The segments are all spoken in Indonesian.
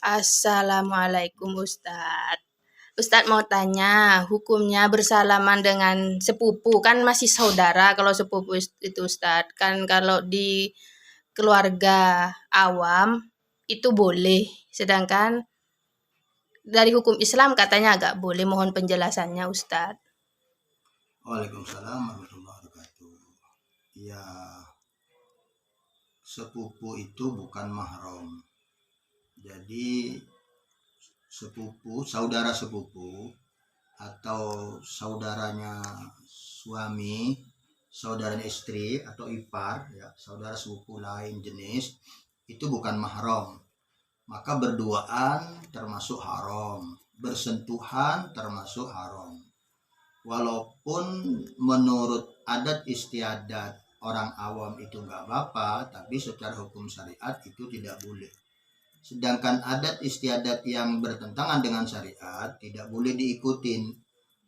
Assalamualaikum Ustadz. Ustadz mau tanya, hukumnya bersalaman dengan sepupu kan masih saudara kalau sepupu itu Ustadz. Kan kalau di keluarga awam itu boleh, sedangkan dari hukum Islam katanya agak boleh. Mohon penjelasannya Ustadz. Waalaikumsalam warahmatullahi wabarakatuh. Ya, sepupu itu bukan mahram. Jadi sepupu, saudara sepupu atau saudaranya suami, saudaranya istri atau ipar, ya, saudara sepupu lain jenis itu bukan mahram. Maka berduaan termasuk haram, bersentuhan termasuk haram. Walaupun menurut adat istiadat orang awam itu nggak apa-apa, tapi secara hukum syariat itu tidak boleh. Sedangkan adat istiadat yang bertentangan dengan syariat tidak boleh diikutin.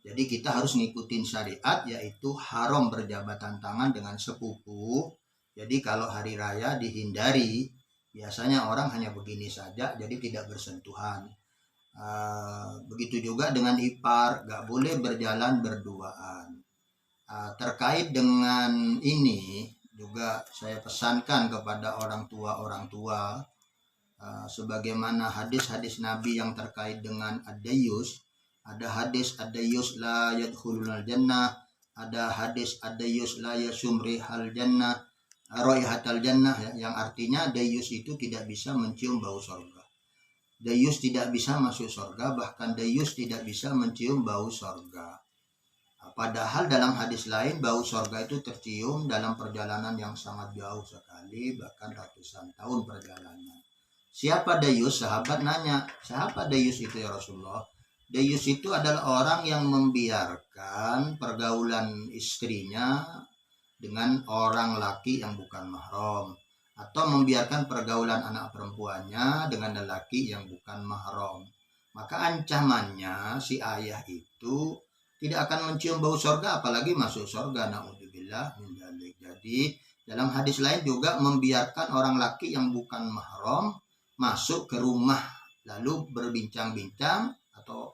Jadi kita harus ngikutin syariat, yaitu haram berjabatan tangan dengan sepupu. Jadi kalau hari raya dihindari, biasanya orang hanya begini saja, jadi tidak bersentuhan. Begitu juga dengan ipar, gak boleh berjalan berduaan. Terkait dengan ini juga saya pesankan kepada orang tua sebagaimana hadis-hadis Nabi yang terkait dengan ad-dayyus. Ada hadis ad-dayyus la yadkhulul jannah, ada hadis ad-dayyus la yasumrihal jannah, raihatal jannah, ya, yang artinya dayyus itu tidak bisa mencium bau surga. Dayus tidak bisa masuk surga, bahkan dayus tidak bisa mencium bau surga. Padahal dalam hadis lain bau surga itu tercium dalam perjalanan yang sangat jauh sekali, bahkan ratusan tahun perjalanan. Siapa dayus? Sahabat nanya, siapa dayus itu ya Rasulullah? Dayus itu adalah orang yang membiarkan pergaulan istrinya dengan orang laki yang bukan mahram, atau membiarkan pergaulan anak perempuannya dengan lelaki yang bukan mahram. Maka ancamannya si ayah itu tidak akan mencium bau surga, apalagi masuk surga. Naudzubillah min dzalik. Jadi dalam hadis lain juga membiarkan orang laki yang bukan mahram masuk ke rumah lalu berbincang-bincang atau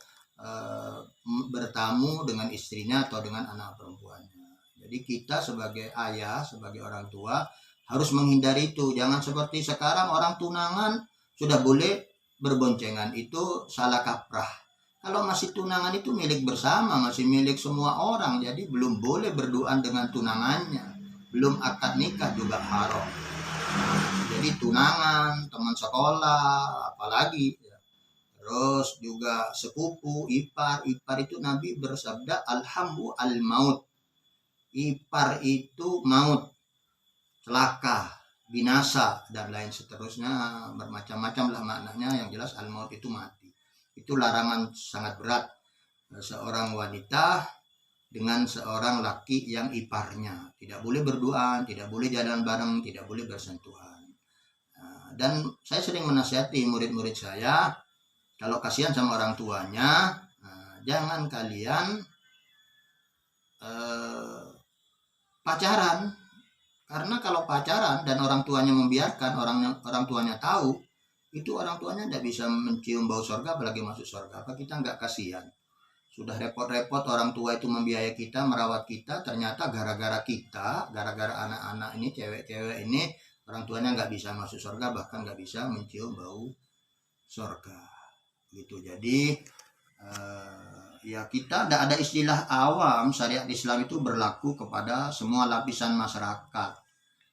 bertamu dengan istrinya atau dengan anak perempuannya. Jadi kita sebagai ayah, sebagai orang tua harus menghindari itu. Jangan seperti sekarang orang tunangan sudah boleh berboncengan, itu salah kaprah. Kalau masih tunangan itu milik bersama, masih milik semua orang, jadi belum boleh berduaan dengan tunangannya. Belum akad nikah juga haram. Jadi tunangan, teman sekolah, apalagi. Terus juga sepupu, ipar itu Nabi bersabda alhambu al-maut. Ipar itu maut, celaka, binasa, dan lain seterusnya, bermacam-macam lah maknanya. Yang jelas al-maut itu mati. Itu larangan sangat berat seorang wanita dengan seorang laki yang iparnya. Tidak boleh berduaan, tidak boleh jalan bareng, tidak boleh bersentuhan. Dan saya sering menasihati murid-murid saya, kalau kasihan sama orang tuanya, jangan kalian pacaran. Karena kalau pacaran dan orang tuanya membiarkan, orang tuanya tahu, itu orang tuanya tidak bisa mencium bau surga, apalagi masuk surga. Apa kita nggak kasihan? Sudah repot-repot orang tua itu membiayai kita, merawat kita, ternyata gara-gara kita, gara-gara anak-anak ini, cewek-cewek ini, orang tuanya nggak bisa masuk surga, bahkan nggak bisa mencium bau surga. Gitu. Jadi ya kita tidak ada istilah awam. Syariat Islam itu berlaku kepada semua lapisan masyarakat.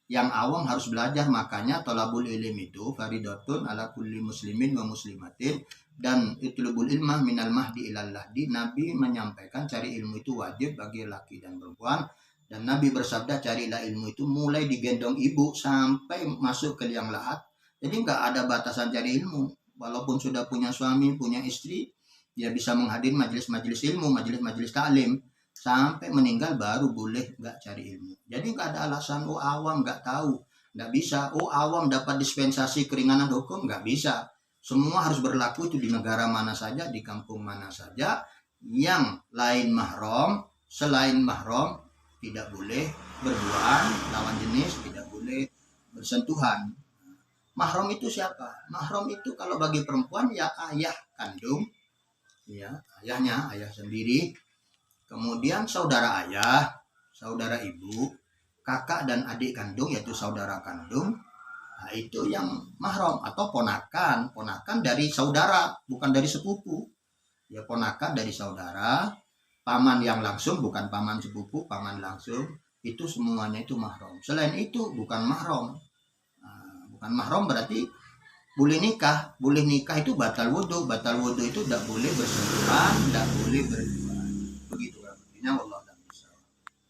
Yang awam harus belajar, makanya thalabul ilm itu faridatun ala kulli muslimin wa muslimatin, dan itlubul ilmah minal mahdi ilal lahdi. Nabi menyampaikan cari ilmu itu wajib bagi laki dan perempuan, dan Nabi bersabda carilah ilmu itu mulai digendong ibu sampai masuk ke liang lahat. Jadi nggak ada batasan cari ilmu. Walaupun sudah punya suami, punya istri, dia bisa menghadiri majelis-majelis ilmu, majelis-majelis taklim, sampai meninggal baru boleh nggak cari ilmu. Jadi nggak ada alasan awam nggak tahu, nggak bisa. Awam dapat dispensasi keringanan hukum, nggak bisa. Semua harus berlaku itu di negara mana saja, di kampung mana saja. Yang lain mahram, selain mahram tidak boleh berduaan, lawan jenis tidak boleh bersentuhan. Mahram itu siapa? Mahram itu kalau bagi perempuan ya ayah kandung, ya ayahnya, ayah sendiri, kemudian saudara ayah, saudara ibu, kakak dan adik kandung yaitu saudara kandung. Nah, itu yang mahram, atau ponakan, ponakan dari saudara, bukan dari sepupu. Ya ponakan dari saudara, paman yang langsung, bukan paman sepupu, paman langsung, itu semuanya itu mahram. Selain itu bukan mahram. Nah, bukan mahram berarti boleh nikah itu batal wudhu itu tidak boleh bersentuhan, tidak boleh